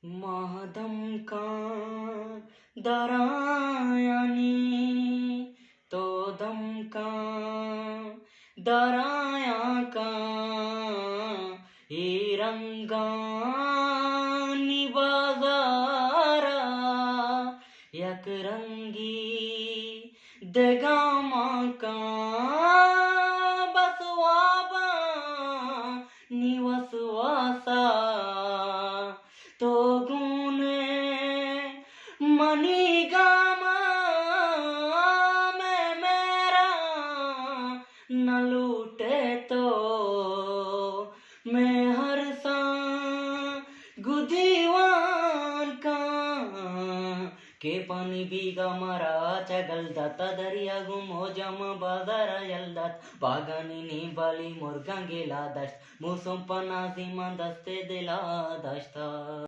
माहदम का दरायानी तो दम का दराया का ही रंगानी बाजारा यकरंगी देगामा का बसवाबा निवसवासा तो गुने मनीगामा में मेरा न लूटे तो मैं हर सा गुदीवान का के पानी बीगा मरा चगलदात दरिया गुमो जम बाजार यलदात बागानी नी बाली मुर्गा गेला दस्त मुसुम पनाजी मन दस्ते दिला दस्ता